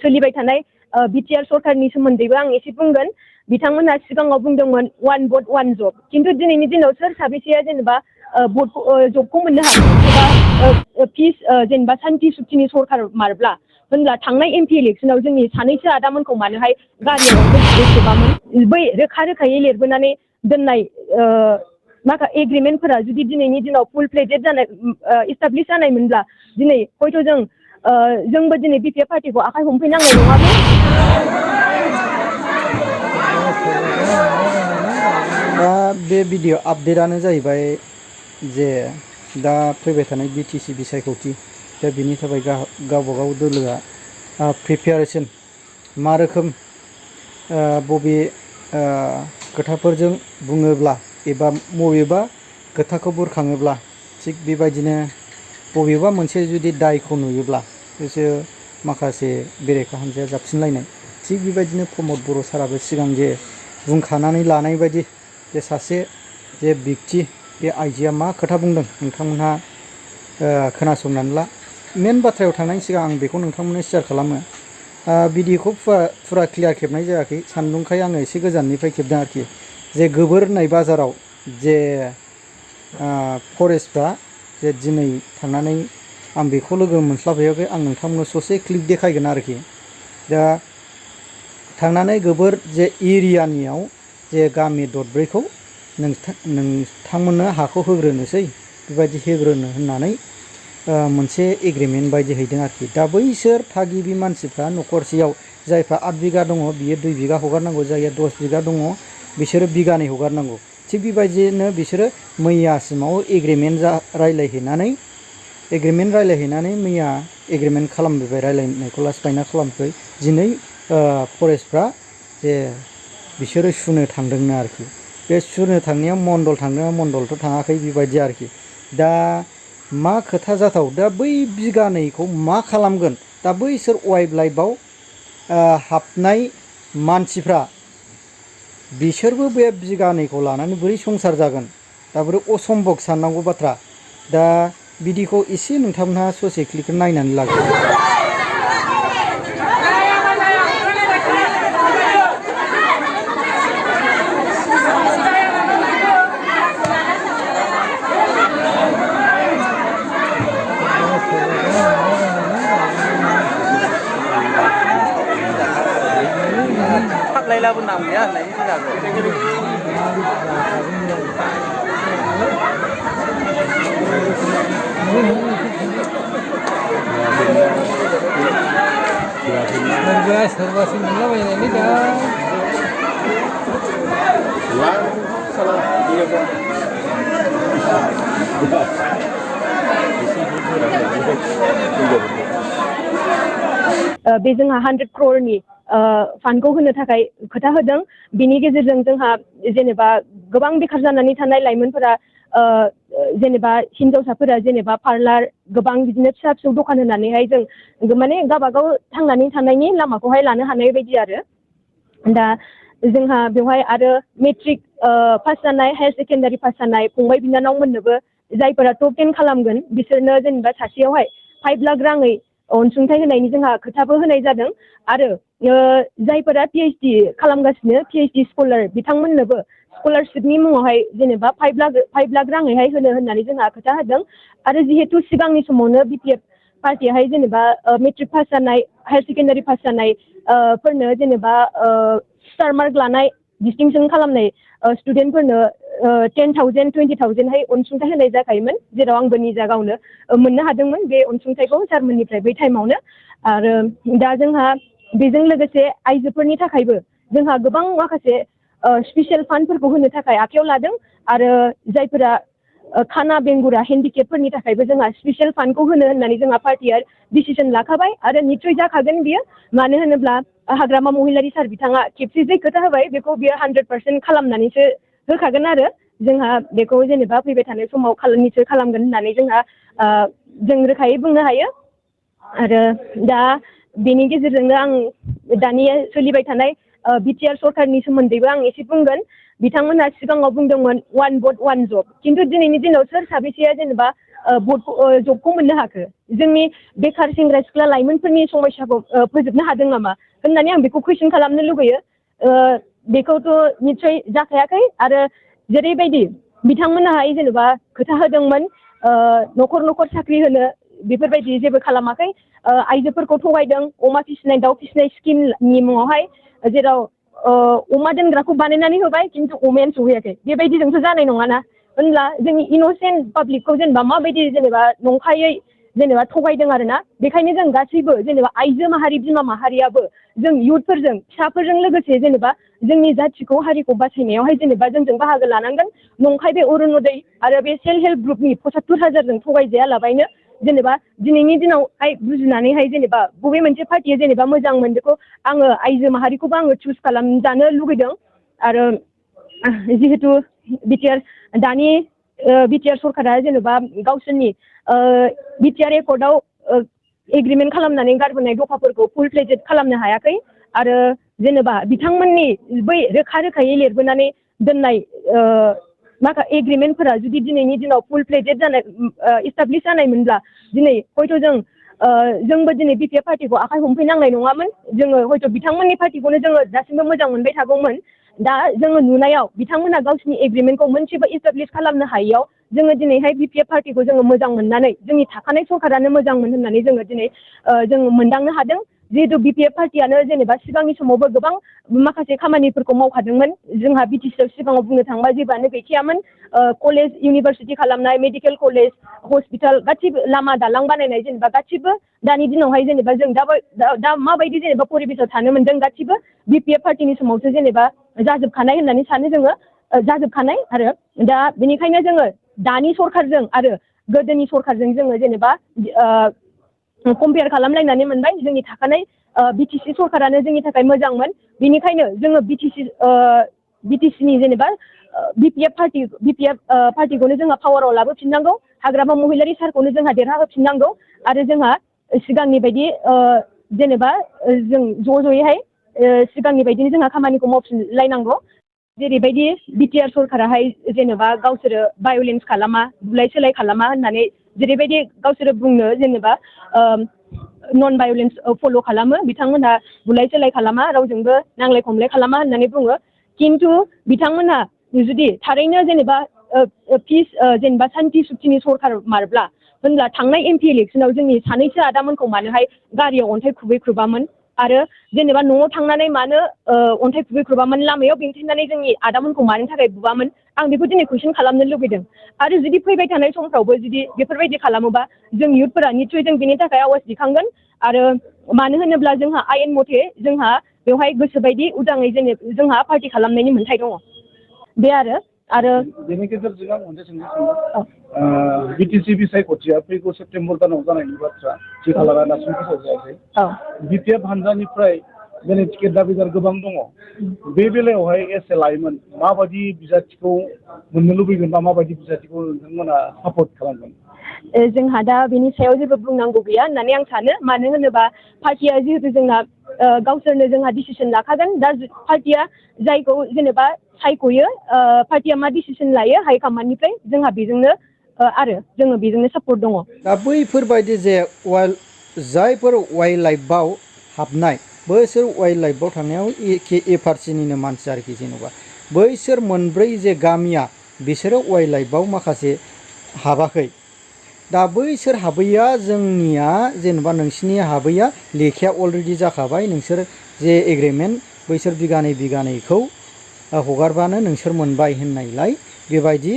सोलिबाय थानाय बिटिआर सरकारनि सोमोन्दैबो आं एसे बुंगोन। बिथांमोनहा सिगाङाव बुंदोंमोन वान भट वान जब, किन्तु दिनैनि दिनाव सोर साबेसेया जेनेबा जबखौ मोननो हागोन एबा पिस जेनेबा सान्ति सुक्तिनि सरकार मारब्ला होनब्ला थांनाय एमपि इलेक्सनाव जोंनि सानैसो आदामोनखौ मानोहाय गारियाव सोबामोन। बै रोखा रोखायै लिरबोनानै दोननाय माखासे एग्रिमेन्टफोरा जुदि दिनैनि दिनाव फुल फ्लेजेड जानाय इस्टाब्लिश जानायमोनब्ला दिनै हयथ' जोंबो दिनै बिपिएफ पार्टिखौ आखाइ हमफैनांनाय नङामोन। दा बे भिडिअ आपडेटआनो जाहैबाय जे दा फैबाय थानाय बिटिसि बिसायख'थि दा बिनि थाखाय गावबागाव दोलोआ प्रिपेयारेसन मा रोखोम बबे खोथाफोरजों बुङोब्ला एबा बबेबा खोथाखौ बुरखाङोब्ला थिग बेबायदिनो बबेबा मोनसे जुदि दायखौ नुयोब्ला बिसोर माखासे बेरेखा हान्जाया जाबसिनलायनाय थिग बेबायदिनो प्रमद बर' साराबो सिगां जे बुंखानानै लानाय बायदि जे सासे जे बिक्ति बे आइजोआ मा खोथा बुंदों नोंथांमोनहा खोनासंनानै ला। मेन बाथ्रायाव थांनायनि सिगां आं बेखौ नोंथांमोननो शेयार खालामो। भिडिअखौ फुरा क्लियार खेबनाय जायाखै सान्दुंखाय आङो एसे गोजाननिफ्राय खेबदों आरोखि। जे गोबोर होननाय बाजाराव जे फरेस्टफ्रा जे दिनै थांनानै आं बेखौ लोगो मोनस्लाबहैयाखै, आं नोंथांमोननो ससे क्लिप देखायगोन आरोखि। दा थांनानै गोबोर जे एरियानियाव जे गामि दरब्रैखौ नोंथांमोननो हाखौ होग्रोनोसै बेबायदि होग्रोनो होननानै मोनसे एग्रिमेन्ट बायदि हैदों आरोखि। दा बैसोर थागिबि मानसिफ्रा न'खरसेयाव जायफ्रा 8 बिगा दङ बियो 2 बिगा हगारनांगौ, जायहा 10 बिगा दङ बिसोरो बिगानै हगारनांगौ। थिग बेबायदिनो बिसोरो मैयासिमाव एग्रिमेन्ट रायलायहैनानै मैया एग्रिमेन्ट खालामबोबाय, रायलायनायखौ लास्ट फाइनाल खालामबाय। दिनै फरेस्टफ्रा जे बिसोरो सुनो थांदोंनो आरोखि। बे सुनो थांनायाव मण्डल थांदों, मण्डलथ' थाङाखै बेबायदि आरोखि। दा मा खोथा जाथाव, दा बै बिगानैखौ मा खालामगोन? दा बैसोर वाइल्ड लाइफआव हाबनाय मानसिफ्रा बिसोरबो बे बिगानैखौ लानानै बोरै संसार जागोन? दा बोरै असम्भब साननांगौ बाथ्रा। दा बिदिखौ एसे नोंथांमोनहा ससे क्लिपखौ नायनानै लागोन। Laila pun namanya, nah ini tidak ada. Serba semula banyak ini kan. Salah dia kan. बे जोंहा 100 crore फान्डखौ होनो थाखाय खोथा होदों। बिनि गेजेरजों जोंहा जेनेबा गोबां बेखार जानानै थानाय लाइमोनफोरा जेनेबा हिनजावसाफोरा जेनेबा पार्लार गोबां बिदिनो फिसा फिसौ दखान होनानैहाय जों माने गावबागाव थांनानै थानायनि लामाखौहाय लानो हानाय बायदि आरो। दा जोंहा बेवहाय आरो मेट्रिक पास जानाय, हायार सेकेन्डारि पास जानाय फंबाय बिनानावमोननोबो जायफोरा टप 10 खालामगोन बिसोरनो जेनेबा सासेयावहाय 5 लाख राङै अनसुंथाइ होनायनि जोंहा खोथाबो होनाय जादों। आरो जायफोरा पिएइचडि खालामगासिनो, पिएइचडि स्कलार बिथांमोननोबो स्कलारशिपनि मुङावहाय जेनेबा 5 लाख राङैहाय होनो होननानै जोंहा खोथा होदों। आरो जिहेतु सिगांनि समावनो बिपिएफ पार्टियाहाय जेनेबा मेट्रिक पास जानाय, हायार सेकेन्डारि पास जानाय फोरनो जेनेबा स्टार मार्क लानाय, डिस्टिंसन खालामनाय स्टुडेन्टफोरनो 10,000 20,000हाय अनसुंथाइ होनाय जाखायोमोन, जेराव आंबो निजा गावनो मोननो हादोंमोन बे अनसुंथाइखौ सारमोननिफ्राय बै टाइमावनो। आरो दा जोंहा बेजों लोगोसे आइजोफोरनि थाखायबो जोंहा गोबां माखासे स्पेसियेल फान्डफोरखौ होनो थाखाय आखायाव लादों। आरो जायफोरा खाना बेंगुरा हेन्डिकेपफोरनि थाखायबो जोंहा स्पेसियेल फान्डखौ होनो होननानै जोंहा पार्टिया डिसिसन लाखाबाय आरो निस्सय जाखागोन बियो। मानो होनोब्ला हाग्रामा महिलारि सार बिथाङा खेबसे जे खोथा होबाय बेखौ बियो 100% खालामनानैसो होखागोन आरो। जोंहा बेखौ जेनेबा फैबाय थानाय समाव निस्सय खालामगोन होननानै जोंहा जों रोखायै बुंनो हायो। आरो दा बेनि गेजेरजोंनो आं दानि सोलिबाय थानाय बिटिआर सरकारनि सोमोन्दैबो आं एसे बुंगोन। बिथांमोनहा सिगाङाव बुंदोंमोन वान भट वान जब, किन्तु दिनैनि दिनाव सोर साबेसेया जेनेबा जबखौ मोननो हाखो? जोंनि बेखार सेंग्रा सिख्ला लाइमोनफोरनि समस्याखौ फोजोबनो हादों नामा होननानै आं बेखौ कुइसन खालामनो लुगैयो। बेखौथ' निस्सय जाखायाखै आरो जेरैबायदि बिथांमोनाहाय जेनेबा खोथा होदोंमोन न'खर न'खर साख्रि होनो बेफोरबायदि जेबो खालामाखै। आइजोफोरखौ थगायदों अमा फिसिनाय दाउ फिसिनाय स्किमनि मुङावहाय जेराव अमा दोनग्राखौ बानायनानै होबाय खिन्थु अमायानो सहैयाखै बेबायदिजोंथ' जानाय नङाना होनब्ला जोंनि इन'सेन्ट पाब्लिकखौ जेनेबा माबायदि जेनेबा नंखायै जेनेबा थगायदों आरोना। बेखायनो जों गासैबो जेनेबा आइजो माहारि बिमा माहारियाबो जों इयुथफोरजों फिसाफोरजों लोगोसे जेनेबा जोंनि जाथिखौ हारिखौ बासायनायावहाय जेनेबा जोंजों बाहागो लानांगोन। नंखाय बे अरुनदय आरो बे सेल्फ हेल्प ग्रुपनि 75,000जों थगायजायालाबायनो जेनेबा दिनैनि दिनावहाय बुजिनानैहाय जेनेबा बबे मोनसे पार्टिया जेनेबा मोजांमोन बेखौ आङो आइजो माहारिखौबो आङो चुज खालामजानो लुगैदों। आरो जिहेतु बिटिआर दानि बिटिआर सरकारा जेनेबा गावसोरनि बिटिआर एकर्डआव एग्रिमेन्ट खालामनानै गारबोनाय दफाफोरखौ फुल फ्लेजेड खालामनो हायाखै आरो जेनेबा बिथांमोननि बै रोखा रोखायै लिरबोनानै दोननाय एग्रिमेन्टफोरा जुदि दिनैनि दिनाव फुल फ्लेजेड जानाय इस्टाब्लिश जानायमोनब्ला दिनै हयथ' जोंबो दिनै बिपिएफ पार्टिखौ आखाइ हमफैनांनाय नङामोन। जोङो हयथ' बिथांमोननि पार्टिखौनो जोङो दासिमबो मोजां मोनबाय थागौमोन। दा जोङो नुनायाव बिथांमोनहा गावसिनि एग्रिमेन्टखौ मोनसेबो इस्टाब्लिश खालामनो हायैयाव जोङो दिनैहाय बिपिएफ पार्टिखौ जोङो मोजां मोननानै जोंनि थाखानाय सरकारानो मोजांमोन होननानै जोङो दिनै जोङो मोनदांनो हादों। जिहेतु बिपिएफ पार्टियानो जेनेबा सिगांनि समावबो गोबां माखासे खामानिफोरखौ मावखादोंमोन। जोंहा बिटिसिआव सिगाङाव बुंनो थाङोबा जेबोआनो गैखायामोन। कलेज इउनिभारसिटि खालामनाय मेडिकेल कलेज हस्पिटाल गासिबो लामा दालां बानायनाय जेनेबा गासिबो दानि दिनावहाय जेनेबा जों दा माबायदि जेनेबा परिबेसाव थानो मोनदों गासिबो बिपिएफ पार्टिनि समावसो जेनेबा जाजोबखानाय होननानै सानो जोङो जाजोबखानाय। आरो दा बेनिखायनो जोङो दानि सरकारजों आरो गोदोनि सरकारजों जोङो जेनेबा कम्पेयार खालामलायनानै मोनबाय जोंनि थाखानाय बिटिसि सरकारानो जोंनि थाखाय मोजांमोन। बेनिखायनो जोङो बिटिसिनि जेनेबा बिपिएफ पार्टिखौनो जोंहा पावाराव लाबोफिननांगौ। हाग्रामा महिलारि सारखौनो जोंहा देरहाहोफिननांगौ आरो जोंहा सिगांनि बायदि जेनेबा जों ज' ज'यैहाय सिगांनि बायदिनो जोंहा खामानिखौ मावफिनलायनांगौ। जेरैबायदि बिटिआर सरकाराहाय जेनेबा गावसोरो भायलेन्स खालामा बुलाय सोलाय खालामा होननानै जेरैबायदि गावसोरो बुंनो जेनेबा नन भायलेन्स फल' खालामो बिथांमोनहा बुलाय सोलाय खालामा रावजोंबो नांलाय खमलाय खालामा होननानै बुङो। खिन्थु बिथांमोनहा जुदि थारैनो जेनेबा पिस जेनेबा सान्थि सुक्तिनि सरकार मारब्ला होनब्ला थांनाय एमपि इलेक्सनाव जोंनि सानैसो आदामोनखौ मानोहाय गारियाव अन्थाइ खुबैख्रुबामोन आरो जेनेबा न'आव थांनानै मानो अन्थाइ खुबैख्रुबामोन लामायाव बेंथेनानै जोंनि आदामोनखौ मानि थाखाय बुवामोन आं बेखौ दिनै कुइसन खालामनो लुबैदों। आरो जुदि फैबाय थानाय समफ्रावबो जुदि बेफोरबायदि खालामोबा जों इयुथफोरा निस्सय जों बेनि थाखाय आवाज दिखांगोन। आरो मानो होनोब्ला जोंहा आयेन मथे जोंहा बेवहाय गोसोबायदि उदाङै जोंहा पार्टि खालामनायनि मोन्थाय दङ। बे आरो बेनि गेजेरजों आं मोनसे सोंथि सोंनो बिटिसि बिसायख'थिया फैगौ सेप्तेम्बर दानाव जानायनि बाथ्रा थि खालामना दासिम फोसावजायाखै। बिपिएफ हानजानिफ्राय दिनै टिकेट दाबिदार गोबां दङ। बे बेलायावहाय एस ए लाइमोन माबायदि बिजाथिखौ मोननो लुबैगोन बा माबायदि बिजाथिखौ नोंथांमोना सापर्ट खालामगोन? जोंहा दा बेनि सायाव जेबो बुंनांगौ गैया होननानै आं सानो। मानो होनोबा पार्टिया जिहेतु जोंना गावसोरनो जोंहा डिसिसन लाखागोन। दा पार्टिया जायखौ जेनेबा सायख'यो पार्टिया मा डिसिसन लायो हाइकामान्डनिफ्राय जोंहा बेजोंनो आरो जोङो बेजोंनो सापर्ट दङ। दा बैफोरबायदि जे जायफोर वाइल्ड लाइफआव हाबनाय बैसोर वाइल्ड लाइफआव थानायाव एके एफआरसिनिनो मानसि आरोखि जेनेबा बैसोर मोनब्रै जे गामिया बिसोरो वाइल्ड लाइफआव माखासे हाबाखै। दा बैसोर हाबैया जोंनिया जेनेबा नोंसिनि हाबैया लेखाया अलरेडि जाखाबाय। नोंसोर जे एग्रिमेन्ट बैसोर बिगानैखौ हगारबानो नोंसोर मोनबाय होननायलाय बेबायदि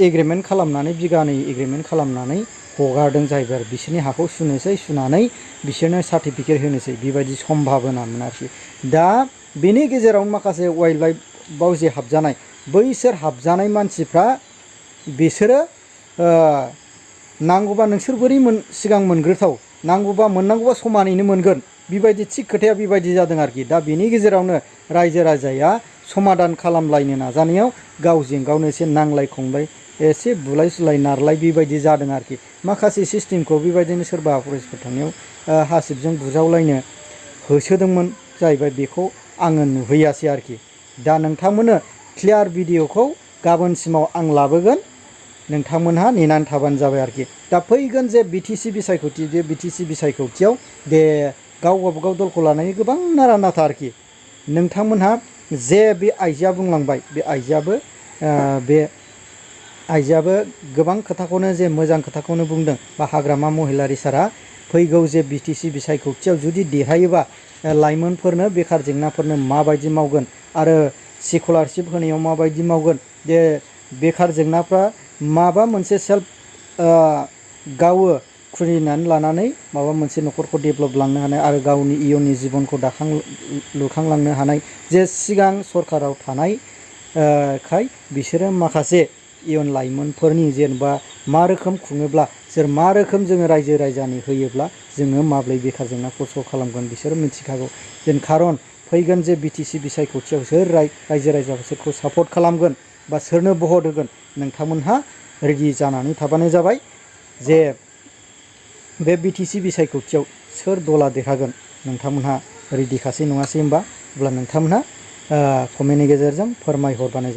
एग्रिमेन्ट खालामनानै बिगानै एग्रिमेन्ट खालामनानै हगारदों जाहैबाय आरो बिसोरनि हाखौ सुनानै बिसोरनो सार्टिफिकेट होनोसै बेबायदि सम्भाबनामोन आरोखि। दा बेनि गेजेराव माखासे वाइल्ड लाइफआव जे हाबजानाय बैसोर हाबजानाय मानसिफ्रा बिसोरो नांगौबा नोंसोर बोरै सिगां मोनग्रोथाव नांगौबा मोननांगौबा समानैनो मोनगोन बेबायदि थिग खोथाया बेबायदि जादों आरोखि। दा बेनि गेजेरावनो रायजो राजाया समाधान खालामलायनो नाजानायाव गावजों गावनो एसे नांलाय खमलाय एसे बुलाय सुलाय नारलाय बेबायदि जादों आरोखि। माखासे सिस्टेमखौ बेबायदिनो सोरबा फरेस्टफोर थांनायाव हासिबजों बुजावलायनो होसोदोंमोन जाहैबाय बेखौ आङो नुहैयासै आरोखि। दा नोंथांमोननो क्लियार भिडिअखौ गाबोनसिमाव आं लाबोगोन। नोंथांमोनहा नेनानै थाबानो जाबाय आरोखि दा फैगोन जे बिटिसि बिसायख'थि बे बिटिसि बिसायख'थियाव दे गाव गावबागाव दलखौ लानानै गोबां नारा नाथा आरोखि नोंथांमोनहा जे बे आइजोआ बुंलांबाय बे आइजोआबो गोबां खोथाखौनो जे मोजां खोथाखौनो बुंदों बा हाग्रामा महिलारि सारा फैगौ जे बिटिसि बिसायख'थियाव जुदि देरहायोबा लाइमोनफोरनो बेखार जेंनाफोरनो माबायदि मावगोन आरो स्कलारशिप होनायाव माबायदि मावगोन जे बेखार जेंनाफ्रा माबा मोनसे सेल्फ गावो खुलिनानै लानानै माबा मोनसे न'खरखौ डेभेलप लांनो हानाय आरो गावनि इयुननि जिबनखौ लुखांलांनो हानाय जे सिगां सरकाराव थानाय खाय बिसोरो माखासे इयुन लाइमोनफोरनि जेनेबा मा रोखोम खुङोब्ला सोर मा रोखोम जोङो रायजो राजानि होयोब्ला जोङो माब्रै बेखार जेंनाखौ सल्भ खालामगोन बिसोरो मिथिखागौ जेन खारन फैगोन जे बिटिसि बिसायख'थियाव सोर रायजो राजाफोरखौ सापर्ट खालामगोन बा सोरनो भट होगोन नोंथांमोनहा रेडि जानानै थाबानो जाबाय जे बे बिटिसि बिसायख'थियाव सोर दला देरहागोन नोंथांमोनहा रेडि खासै नङासै होनबा अब्ला नोंथांमोनहा कमेन्टनि गेजेरजों फोरमायहरबानो